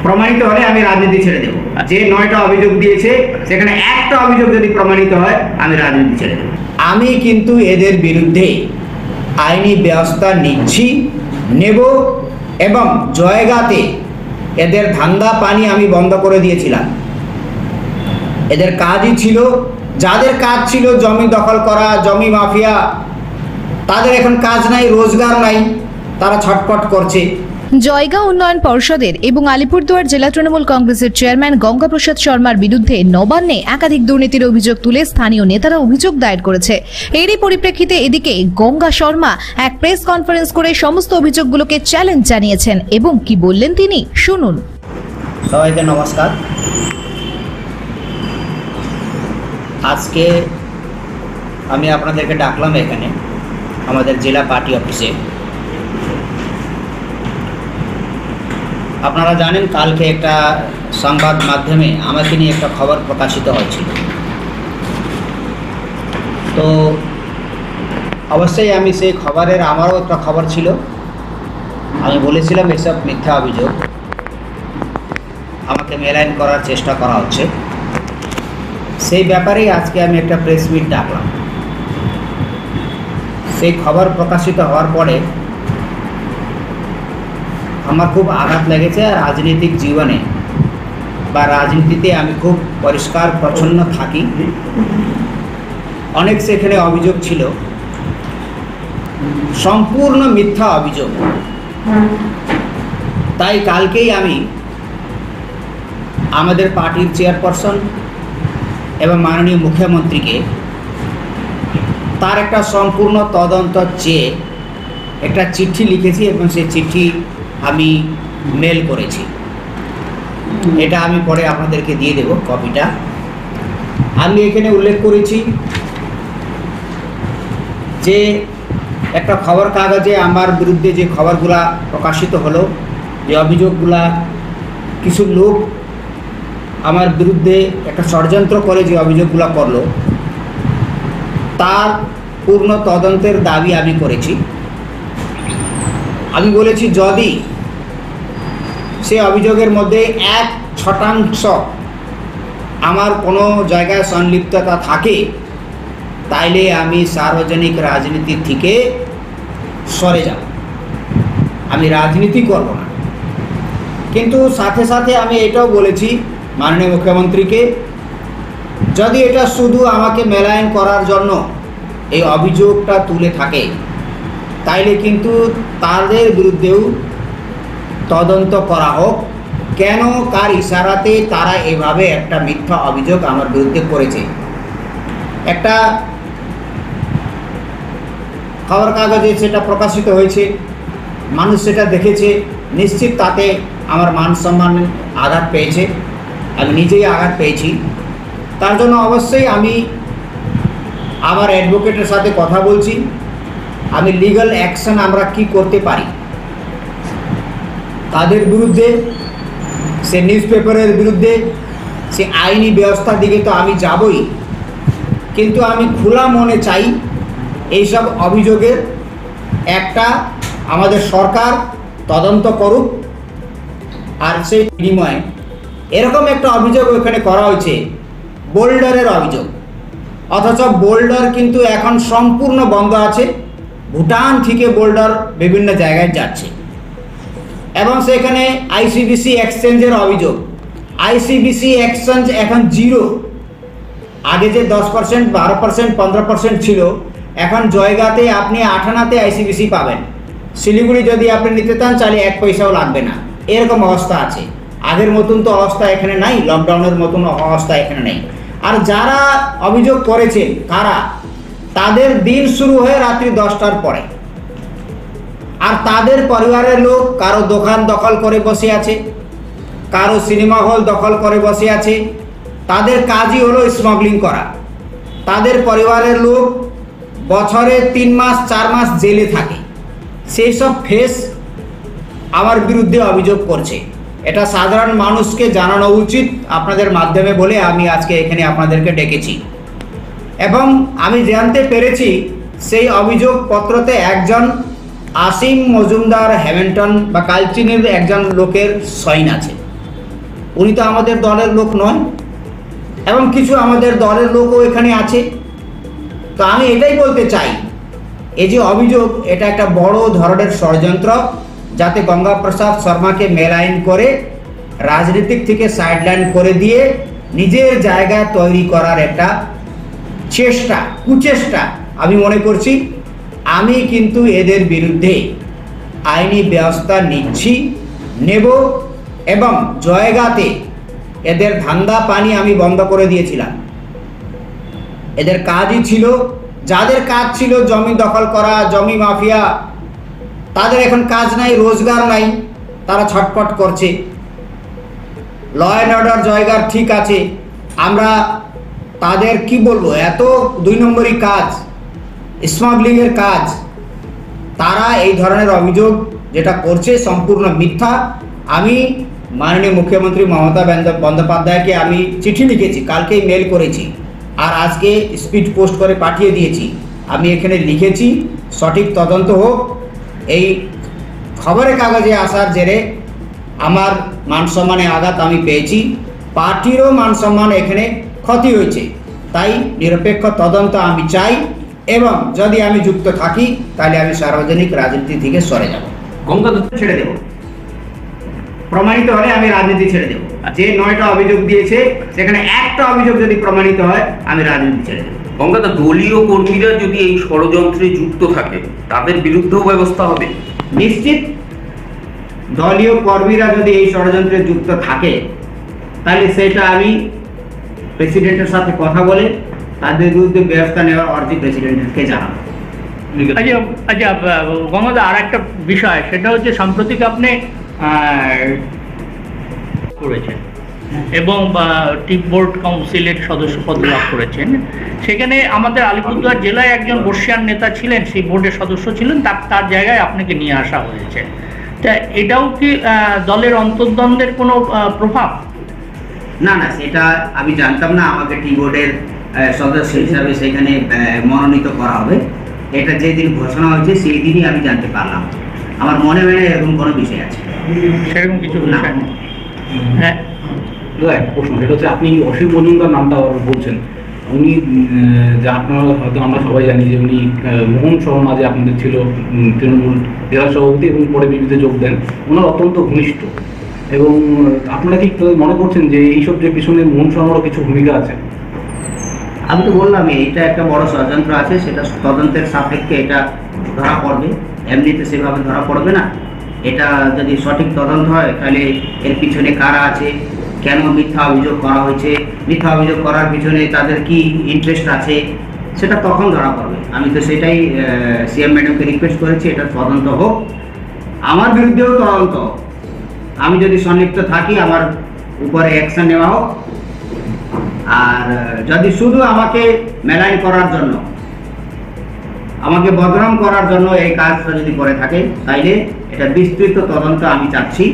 প্রমাণিত হলে আমি রাজনীতি ছেড়ে দেব। যে 9টা অভিযোগ দিয়েছে সেখানে একটা অভিযোগ যদি প্রমাণিত হয় আমি রাজনীতি ছেড়ে দেব। আমি কিন্তু এদের বিরুদ্ধে আইনি ব্যবস্থা নিচ্ছি, নেব, এবং জয়গাতে এদের ধান্দা পানি আমি বন্ধ করে দিয়েছিলাম। এদের কাজই ছিল, যাদের কাজ ছিল জমি দখল করা, জমি মাফিয়া, তাদের এখন কাজ নাই, রোজগার নাই, তারা ছটপট করছে। জয়গাঁও উন্নয়ন পর্ষদের এবং আলিপুরদুয়ার জেলা তৃণমূল কংগ্রেসের চেয়ারম্যান গঙ্গাপ্রসাদ শর্মার বিরুদ্ধে নবান্নে একাধিক দুর্নীতির অভিযোগ তুলে স্থানীয় নেতারা অভিযোগ দায়ের করেছে। এরই পরিপ্রেক্ষিতে এদিকে গঙ্গা শর্মা এক প্রেস কনফারেন্স করে সমস্ত অভিযোগগুলোকে চ্যালেঞ্জ জানিয়েছেন এবং কি বললেন তিনি শুনুন। সবাইকে নমস্কার। আজকে আমি আপনাদেরকে ডাকলাম এখানে আমাদের জেলা পার্টি অফিসে। আপনারা জানেন কালকে একটা সংবাদ মাধ্যমে আমাকে নিয়ে একটা খবর প্রকাশিত হয়েছিল। তো অবশ্যই আমি সেই খবরের আমারও একটা খবর ছিল। আমি বলেছিলাম এসব মিথ্যা অভিযোগ, আমাকে মেলাইন করার চেষ্টা করা হচ্ছে। সেই ব্যাপারেই আজকে আমি একটা প্রেস মিট ডাকলাম। সেই খবর প্রকাশিত হওয়ার পরে আমার খুব আঘাত লেগেছে। আর রাজনৈতিক জীবনে বা রাজনীতিতে আমি খুব পরিষ্কার পরিচ্ছন্ন থাকি। অনেক সেখানে অভিযোগ ছিল, সম্পূর্ণ মিথ্যা অভিযোগ। তাই কালকেই আমি আমাদের পার্টির চেয়ারপারসন এবং মাননীয় মুখ্যমন্ত্রীকে তার একটা সম্পূর্ণ তদন্ত চেয়ে একটা চিঠি লিখেছি এবং সেই চিঠি আমি মেল করেছি। এটা আমি পরে আপনাদেরকে দিয়ে দেব কপিটা। আমি এখানে উল্লেখ করেছি যে একটা খবর কাগজে আমার বিরুদ্ধে যে খবরগুলা প্রকাশিত হলো, যে অভিযোগগুলা কিছু লোক আমার বিরুদ্ধে একটা ষড়যন্ত্র করে যে অভিযোগগুলো করলো, তার পূর্ণ তদন্তের দাবি আমি করেছি। আমি বলেছি যদি সে অভিযোগের মধ্যে 1% আমার কোনো জায়গায় সংলিপ্ততা থাকে তাইলে আমি সার্বজনিক রাজনীতি থেকে সরে যাব, আমি রাজনীতি করব না। কিন্তু সাথে সাথে আমি এটাও বলেছি মাননীয় মুখ্যমন্ত্রীকে, যদি এটা শুধু আমাকে মেলায়ন করার জন্য এই অভিযোগটা তুলে থাকে তাইলে কিন্তু তাদের বিরুদ্ধেও তদন্ত করা হোক, কেন কার ইশারাতে তারা এভাবে একটা মিথ্যা অভিযোগ আমার বিরুদ্ধে করেছে। একটা খবর কাগজে সেটা প্রকাশিত হয়েছে, মানুষ সেটা দেখেছে, নিশ্চিত তাতে আমার মান সম্মান আঘাত পেয়েছে, আমি নিজেই আঘাত পেয়েছি। তার জন্য অবশ্যই আমি আমার অ্যাডভোকেটের সাথে কথা বলছি, আমি লিগ্যাল অ্যাকশন আমরা কি করতে পারি তাদের বিরুদ্ধে, সে নিউজ পেপারের বিরুদ্ধে, সে আইনি ব্যবস্থার দিকে তো আমি যাবই। কিন্তু আমি খোলা মনে চাই এইসব অভিযোগের একটা আমাদের সরকার তদন্ত করুক। আর সেই বিনিময়ে এরকম একটা অভিযোগ ওখানে করা হয়েছে বোল্ডারের অভিযোগ, অথচ বোল্ডার কিন্তু এখন সম্পূর্ণ বন্ধ আছে। ভুটান থেকে বোল্ডার বিভিন্ন জায়গায় যাচ্ছে এবং সেখানে আইসিবিসি এক্সচেঞ্জের অভিযোগ। আইসিবিসি এক্সচেঞ্জ এখন 0। আগে যে 10%, 12%, 15% ছিল, এখন জয়গাতে আপনি 8 আনাতে আইসিবিসি পাবেন। শিলিগুড়ি যদি আপনি নিতে চান চাইলে 1 পয়সাও লাগবে না, এরকম অবস্থা আছে। আগের মতন তো অবস্থা এখানে নাই, লকডাউনের মতন অবস্থা এখানে নেই। আর যারা অভিযোগ করেছেন কারা, তাদের দিন শুরু হয়ে রাত্রি 10টার পরে। আর তাদের পরিবারের লোক কারো দোকান দখল করে বসে আছে, কারো সিনেমা হল দখল করে বসে আছে, তাদের কাজই হলো স্মাগলিং করা। তাদের পরিবারের লোক বছরে 3 মাস 4 মাস জেলে থাকে। সেই সব ফেস আমার বিরুদ্ধে অভিযোগ করছে। এটা সাধারণ মানুষকে জানানো উচিত আপনাদের মাধ্যমে বলে আমি আজকে এখানে আপনাদেরকে ডেকেছি। এবং আমি জানতে পেরেছি সেই অভিযোগপত্রতে একজন আসিম মজুমদার হ্যামিল্টন বা কালচিনির একজন লোকের সইন আছে। উনি তো আমাদের দলের লোক নয়, এবং কিছু আমাদের দলের লোকও এখানে আছে। তো আমি এটাই বলতে চাই, এই যে অভিযোগ, এটা একটা বড় ধরনের ষড়যন্ত্র, যাতে গঙ্গাপ্রসাদ শর্মাকে মেলাইন করে রাজনীতিক থেকে সাইডলাইন করে দিয়ে নিজের জায়গা তৈরি করার একটা কুচেষ্টা আমি মনে করছি। আমি কিন্তু এদের বিরুদ্ধে আইনি ব্যবস্থা নেব, এবং জয়গাতে এদের ধান্দা পানি আমি বন্ধ করে দিয়েছিলাম। এদের কাজই ছিল, যাদের কাজ ছিল জমি দখল করা, জমি মাফিয়া, তাদের এখন কাজ নাই, রোজগার নাই, তারা ছটফট করছে। ল অ্যান্ড অর্ডার জয়গার ঠিক আছে, আমরা তাদের কি বলবো, এত 2 নম্বরই কাজ, স্মাগলিংয়ের কাজ, তারা এই ধরনের অভিযোগ যেটা করছে সম্পূর্ণ মিথ্যা। আমি মাননীয় মুখ্যমন্ত্রী মমতা বন্দ্যোপাধ্যায়কে আমি চিঠি লিখেছি, কালকেই মেল করেছি, আর আজকে স্পিড পোস্ট করে পাঠিয়ে দিয়েছি। আমি এখানে লিখেছি সঠিক তদন্ত হোক। এই খবরের কাগজে আসার জেরে আমার মান সম্মানে আঘাত আমি পেয়েছি, পার্টিরও মান সম্মান এখানে ক্ষতি হয়েছে। তাই নিরপেক্ষ তদন্ত আমি চাই, এবং যদি আমি যুক্ত থাকি তাহলে আমি সার্বজনিক রাজনীতি থেকে সরে যাব। গঙ্গা ছেড়ে দেব, প্রমাণিত হলে আমি রাজনীতি ছেড়ে দেব। যে 9টা অভিযোগ দিয়েছে সেখানে একটা অভিযোগ যদি প্রমাণিত হয় আমি রাজনীতি ছেড়ে দেব। গঙ্গাদা, দলীয় কর্মীরা যদি এই ষড়যন্ত্রে যুক্ত থাকে তাদের বিরুদ্ধেও ব্যবস্থা হবে? নিশ্চিত, দলীয় কর্মীরা যদি এই ষড়যন্ত্রে যুক্ত থাকে তাহলে সেটা আমি প্রেসিডেন্টের সাথে কথা বলে তাদের বিরুদ্ধে ব্যবস্থা নেওয়ার অর্জি প্রেসিডেন্টকে জানাবো। আচ্ছা গঙ্গাদা, আর একটা বিষয়, সেটা হচ্ছে সাম্প্রতিক আপনি করেছেন এবং টি বোর্ড কাউন্সিলের সদস্য পদ লাভ করেছেন। সেখানে আমাদের আলিপুরদুয়ার জেলায় একজন বর্ষিয়ান নেতা ছিলেন, সেই বোর্ডের সদস্য ছিলেন, তার জায়গায় আপনাকে নিয়ে আসা হয়েছে। তা এটাও কি দলের অন্তর্দ্বন্দ্বের কোনো প্রভাব? না, সেটা আমি জানতাম না। আমাকে টি বোর্ডের সদস্য হিসাবে সেখানে মনোনীত করা হবে, এটা যেদিন ঘোষণা হয়েছে সেই দিনই আমি জানতে পারলাম। আমার মনে হয় না এরকম কোনো বিষয় আছে, সেরকম কিছু না। হ্যাঁ, একটা প্রশ্ন, সেটা হচ্ছে আপনি অসীম মজুমদার নামটা বলছেন, উনি যা আপনারা হয়তো আমরা সবাই জানি যে উনি মোহন শর্মা যে আপনাদের ছিল তৃণমূল জেলা সভাপতি এবং পরে বিজেপিতে যোগ দেন, ওনার অত্যন্ত ঘনিষ্ঠ, এবং আপনারা কি মনে করছেন যে এইসব যে পিছনে মোহন শর্মারও কিছু ভূমিকা আছে? আমি তো বললাম এটা একটা বড় ষড়যন্ত্র আছে, সেটা তদন্তের সাপেক্ষে এটা ধরা পড়বে, এমনিতে সেভাবে ধরা পড়বে না। এটা যদি সঠিক তদন্ত হয় তাহলে এর পিছনে কারা আছে, কেন মিথ্যা অভিযোগ করা হয়েছে, মিথ্যা অভিযোগ করার পিছনে তাদের কি ইন্টারেস্ট আছে, সেটা তখন ধরা পড়বে। আমি তো সেটাই সিএম ম্যাডামকে রিকোয়েস্ট করেছি, এটা তদন্ত হোক, আমার বিরুদ্ধেও তদন্ত হোক। আমি যদি সন্নিগ্ধ থাকি আমার উপরে অ্যাকশন নেওয়া হোক। আর যদি শুধু আমাকে মেলাইন করার জন্য, আমাকে বদনাম করার জন্য এই কাজটা যদি করে থাকে তাইলে এটা বিস্তৃত তদন্ত আমি চাচ্ছি,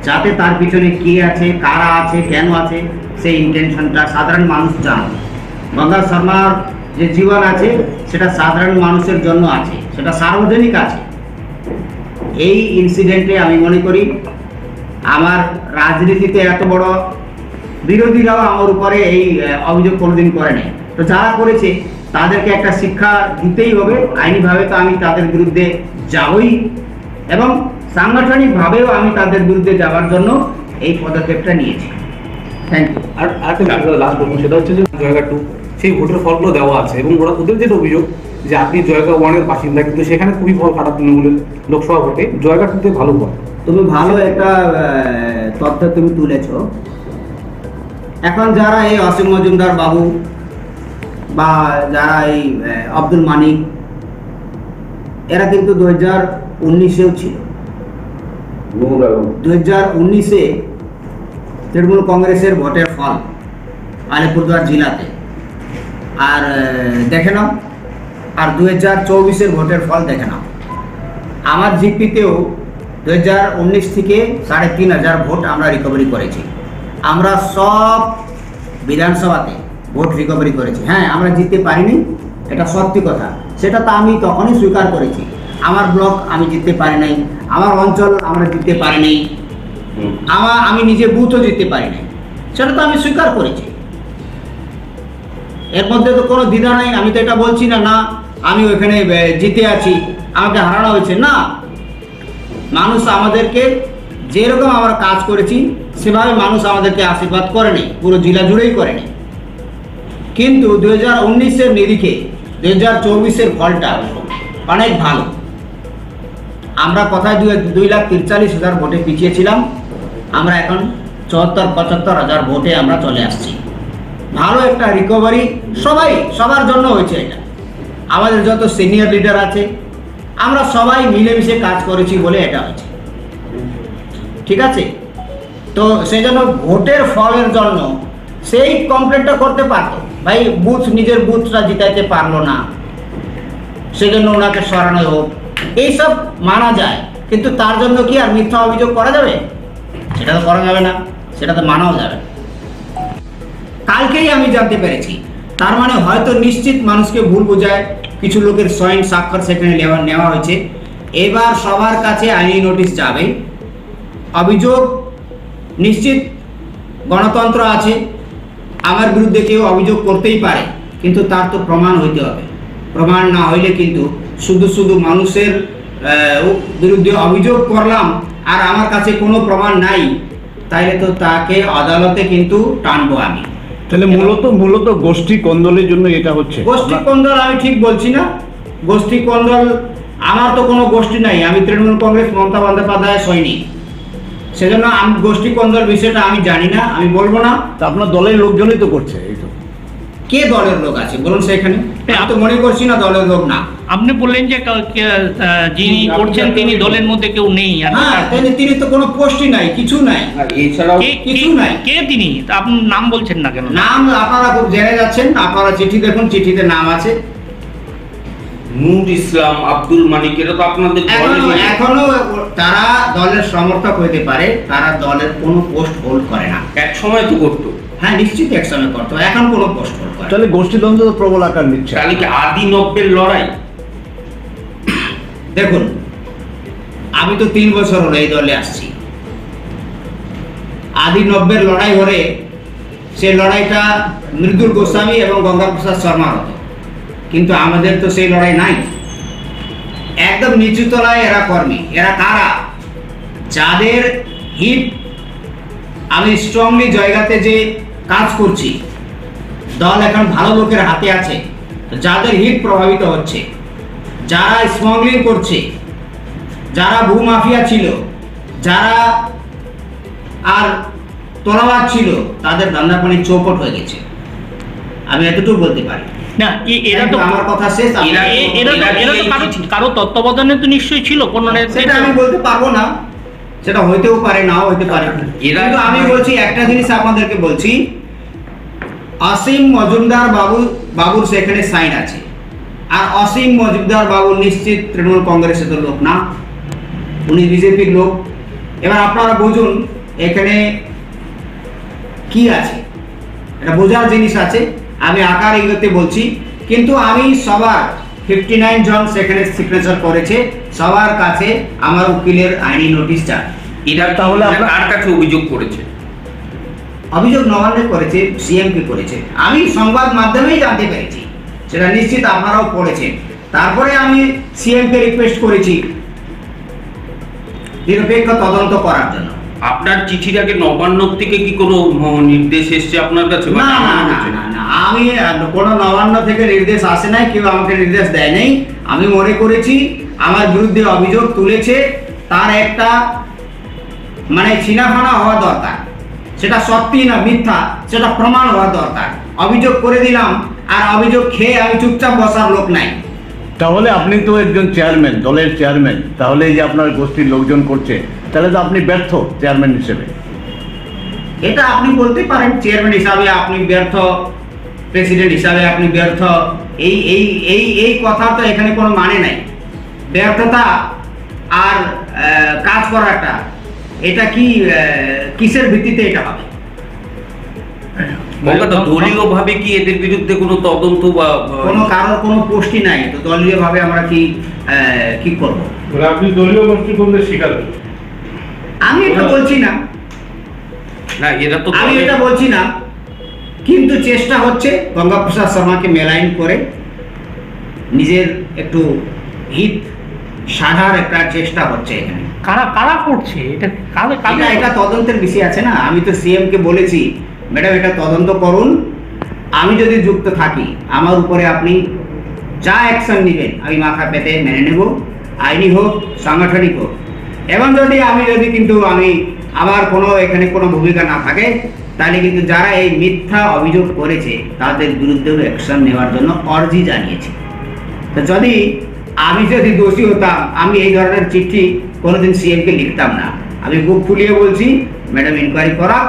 যাতে তার পিছনে কে আছে, কারা আছে, কেন আছে, সেই ইন্টেনশনটা সাধারণ মানুষ জানে। গঙ্গা শর্মার যে জীবন আছে সেটা সাধারণ মানুষের জন্য আছে, সেটা সার্বজনিক আছে। এই ইনসিডেন্টে আমি মনে করি আমার রাজনীতিতে এত বড় বিরোধীরাও আমার উপরে এই অভিযোগ কোনোদিন করে নেই। তো যারা করেছে তাদেরকে একটা শিক্ষা দিতেই হবে আইনিভাবে। তো আমি তাদের বিরুদ্ধে যাবই, এবং সাংগঠনিকভাবেও আমি তাদের বিরুদ্ধে যাওয়ার জন্য এই পদক্ষেপটা নিয়েছি। Thank you. আর একটা লাস্ট প্রশ্ন, সেটা হচ্ছে যে জয়গা 2 সেই ভোটের ফলগুলো দেওয়া আছে, এবং ওদের যেটা অভিযোগ যে আপনি জয়গা 1-এর বাসিন্দা, কিন্তু সেখানে খুবই ফল খারাপ তৃণমূলের লোকসভা ভোটে, জয়গা 2-তে ভালো ফল। তুমি ভালো একটা তথ্য তুমি তুলেছ। এখন যারা এই অসীম মজুমদার বাবু বা যারা এই আব্দুল মানিক, এরা কিন্তু 2019-এও ছিল। 2019-এ তৃণমূল কংগ্রেসের ভোটের ফল আলিপুরদুয়ার জেলাতে, আর দেখে নাও, আর 2024-এর ভোটের ফল দেখে নাও। আমার জিপিতেও 2019 থেকে 3500 ভোট আমরা রিকভারি করেছি। আমরা সব বিধানসভাতে ভোট রিকভারি করেছি। হ্যাঁ, আমরা জিততে পারিনি, এটা সত্যি কথা, সেটা তো আমি তখনই স্বীকার করেছি। আমার ব্লক আমি জিততে পারি নাই, আমার অঞ্চল আমরা জিততে পারি নাই, আমি নিজে বুথও জিততে পারি না, সেটা তো আমি স্বীকার করেছি। এর মধ্যে তো কোনো দ্বিধা নাই। আমি তো এটা বলছি না না আমি ওইখানে জিতে আছি, আমাকে হারানো হয়েছে, না। মানুষ আমাদেরকে যেরকম আমরা কাজ করেছি সেভাবে মানুষ আমাদেরকে আশীর্বাদ করেনি, পুরো জেলা জুড়েই করেনি। কিন্তু 2019-এর নিরিখে 2024-এর ফলটা অনেক ভালো। আমরা কোথায় 2,43,000 ভোটে পিছিয়ে ছিলাম, আমরা এখন 74-75,000 ভোটে আমরা চলে আসছি। ভালো একটা রিকভারি সবার জন্য হয়েছে। এটা আমাদের যত সিনিয়র লিডার আছে আমরা সবাই মিলেমিশে কাজ করেছি বলে এটা হয়েছে, ঠিক আছে। তো সেই জন্য ভোটের ফলের জন্য সেই কমপ্লেনটা করতে পারতো, ভাই নিজের বুথটা জিতাইতে পারলো না, সেজন্য ওনাকে সরানো হোক, এইসব মানা যায়। কিন্তু তার জন্য কি আর মিথ্যা অভিযোগ করা যাবে? সেটা তো করা যাবে না, সেটা তো মানাও যাবে না। কালকেই আমি জানতে পেরেছি, তার মানে হয়তো নিশ্চিত মানুষকে ভুল বোঝায়, কিছু লোকের সয়েন স্বাক্ষর সেখানে নেওয়া হয়েছে। এবার সবার কাছে আইনি নোটিশ যাবে। অভিযোগ নিশ্চিত, গণতন্ত্র আছে, আমার বিরুদ্ধে কেউ অভিযোগ করতেই পারে, কিন্তু তার তো প্রমাণ হইতে হবে। প্রমাণ না হইলে কিন্তু শুধু মানুষের বিরুদ্ধে অভিযোগ করলাম আর আমার কাছে কোনো প্রমাণ নাই, তাইলে তো তাকে আদালতে কিন্তু টানবো আমি। তাহলে মূলত গোষ্ঠী কোন্দলের জন্য এটা হচ্ছে। গোষ্ঠী কোন্দল আমি ঠিক বলছি না। গোষ্ঠী কোন্দল, আমার তো কোনো গোষ্ঠী নাই, আমি তৃণমূল কংগ্রেস মমতা বন্দ্যোপাধ্যায় সৈনিক, সেজন্য আমি গোষ্ঠী কোন্দল বিষয়টা আমি জানি না, আমি বলবো না। তা আপনার দলের লোকজনই তো করছে এইটা। কে দলের লোক আছে বলুন সেখানে? আমি তো মনে করছি না দলের লোক না। আপনি বললেন যে যিনি করছেন তিনি দলের মধ্যে কেউ নেই। হ্যাঁ, তিনি তো কোনো পোস্টই নাই, কিছু নাই, এছাড়াও কিছু নাই। কে তিনি? তা আপনি নাম বলছেন না কেন? নাম আপনারা খুব জেনে যাচ্ছেন, আপনারা চিঠি দেখুন, চিঠিতে নাম আছে। নূর ইসলাম, আব্দুল মানিক, এরা তো আপনাদের এখনো তারা দলের সমর্থক হইতে পারে, তারা দলের কোনো পোস্ট হোল্ড করে না। এক সময় তো করতো। হ্যাঁ, নিশ্চিত একসময় করতো, এখন কোনো পোস্ট হোল্ড করে না। তাহলে গোষ্ঠীদ্বন্দ্ব তো প্রবল আকার নিচ্ছে। তাহলে কি আদি নব্যের লড়াই? দেখুন, আমি তো 3 বছর হলো এই দলে আসছি। আদি নব্যের লড়াই হলে সেই লড়াইটা মৃদুল গোস্বামী এবং গঙ্গা প্রসাদ শর্মার হতো, কিন্তু আমাদের তো সেই লড়াই নাই। একদম নিচু তলায় এরা কর্মী। এরা কারা? যাদের হিট আমি স্ট্রংলি জায়গাতে যে কাজ করছি, দল এখন ভালো লোকের হাতে আছে, যাদের হিট প্রভাবিত হচ্ছে, যারা স্মাগলিং করছে, যারা ভূমাফিয়া ছিল, যারা আর তোলাবাজ ছিল, তাদের ধান্দা পানি চৌপট হয়ে গেছে, আমি এতটুকু বলতে পারি। না, এরা তো আমার কথা শেষ। এরা তো কারো তত্ত্বাবধানে তো নিশ্চয়ই ছিল কোন নেতা। সেটা আমি বলতে পারবো না, সেটা হইতেও পারে, নাও হইতে পারে। কিন্তু আমি বলছি একটা জিনিস আপনাদেরকে বলছি, অসীম মজুমদার বাবুর সেখানে সাইন আছে, আর অসীম মজুমদার বাবু নিশ্চিত তৃণমূল কংগ্রেসের লোক না, উনি বিজেপির লোক। এবার আপনারা বুঝুন এখানে কি আছে, এটা বোঝার জিনিস আছে। আমি আকার ইগোতে বলছি, কিন্তু আমি সবার 59 জন সেখানে সিগনেচার করেছে, সবার কাছে আমার উকিলের আইনি নোটিশ চাই। এরা তাহলে কার কাছে অভিযোগ করেছে? অভিযোগ নবান্নে করেছে, সিএমকে করেছে, আমি সংবাদ মাধ্যমেই জানতে পেরেছি, সেটা নিশ্চিত আপনারাও পড়েছেন। তারপরে আমি সিএমকে রিকোয়েস্ট করেছি নিরপেক্ষ তদন্ত করার জন্য। আপনার চিঠির আগে নবান্ন থেকে কি কোনো নির্দেশ এসেছে আপনার কাছে? না, আমি কোনো নবান্ন থেকে নির্দেশ আসে নাই, কেউ আমাকে নির্দেশ দেয় নাই। আমি মনে করেছি আমার বিরুদ্ধে অভিযোগ তুলেছে, তার একটা মানে চিনাফানা হওয়া দরকার, সেটা সত্যি না মিথ্যা সেটা প্রমাণ হওয়া দরকার। অভিযোগ করে দিলাম আর অভিযোগ খেয়ে আমি চুপচাপ বসার লোক নাই। তাহলে আপনি তো একজন চেয়ারম্যান, দলের চেয়ারম্যান, তাহলে এই যে আপনার গোষ্ঠীর লোকজন করছে, তাহলে তো আপনি ব্যর্থ চেয়ারম্যান হিসেবে। এটা আপনি বলতে পারেন, চেয়ারম্যান হিসাবে আপনি ব্যর্থ, প্রেসিডেন্ট হিসাবে আপনি ব্যর্থ, এই এই এই এই কথা তো এখানে কোনো মানে নাই। ব্যর্থতা আর কাজ করাটা, এটা কি কিসের ভিত্তিতে এটা হবে? দলীয় ভাবে কি এদের বিরুদ্ধে কোনো তদন্ত বা কোনো কারোর কোনো পোস্টই নাই, তো দলীয় ভাবে আমরা কি করব? আপনি দলীয় গোষ্ঠী করলে স্বীকার করেন? আমি এটা বলছি না, না এরা তো আমি এটা বলছি না, কিন্তু চেষ্টা হচ্ছে গঙ্গাপ্রসাদ শর্মাকে মেলাইন করে নিজের একটু হিত সাধার একটা চেষ্টা হচ্ছে এখানে। কারা কারা করছে এটা? এটা তদন্তের বিষয় আছে না। আমি তো সিএম কে বলেছি, ম্যাডাম এটা তদন্ত করুন, আমি যদি যুক্ত থাকি আমার উপরে আপনি যা অ্যাকশন নেবেন আমি মাথা পেতে মেনে নেব, আইনি হোক সাংগঠনিক হোক। এবং যদি কিন্তু আমি আমার এখানে কোনো ভূমিকা না থাকে, তাহলে কিন্তু যারা এই মিথ্যা অভিযোগ করেছে তাদের বিরুদ্ধেও অ্যাকশন নেওয়ার জন্য আর্জি জানিয়েছি। তো আমি যদি দোষী হতাম আমি এই ধরনের চিঠি কোনোদিন সিএম কে লিখতাম না। আমি বুক ফুলিয়ে বলছি ম্যাডাম ইনকোয়ারি করা,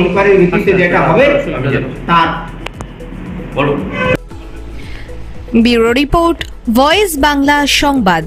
ইনকোয়ারির ভিত্তিতে যেটা হবে তার বলো। ব্যুরো রিপোর্ট, ভয়েস বাংলা সংবাদ।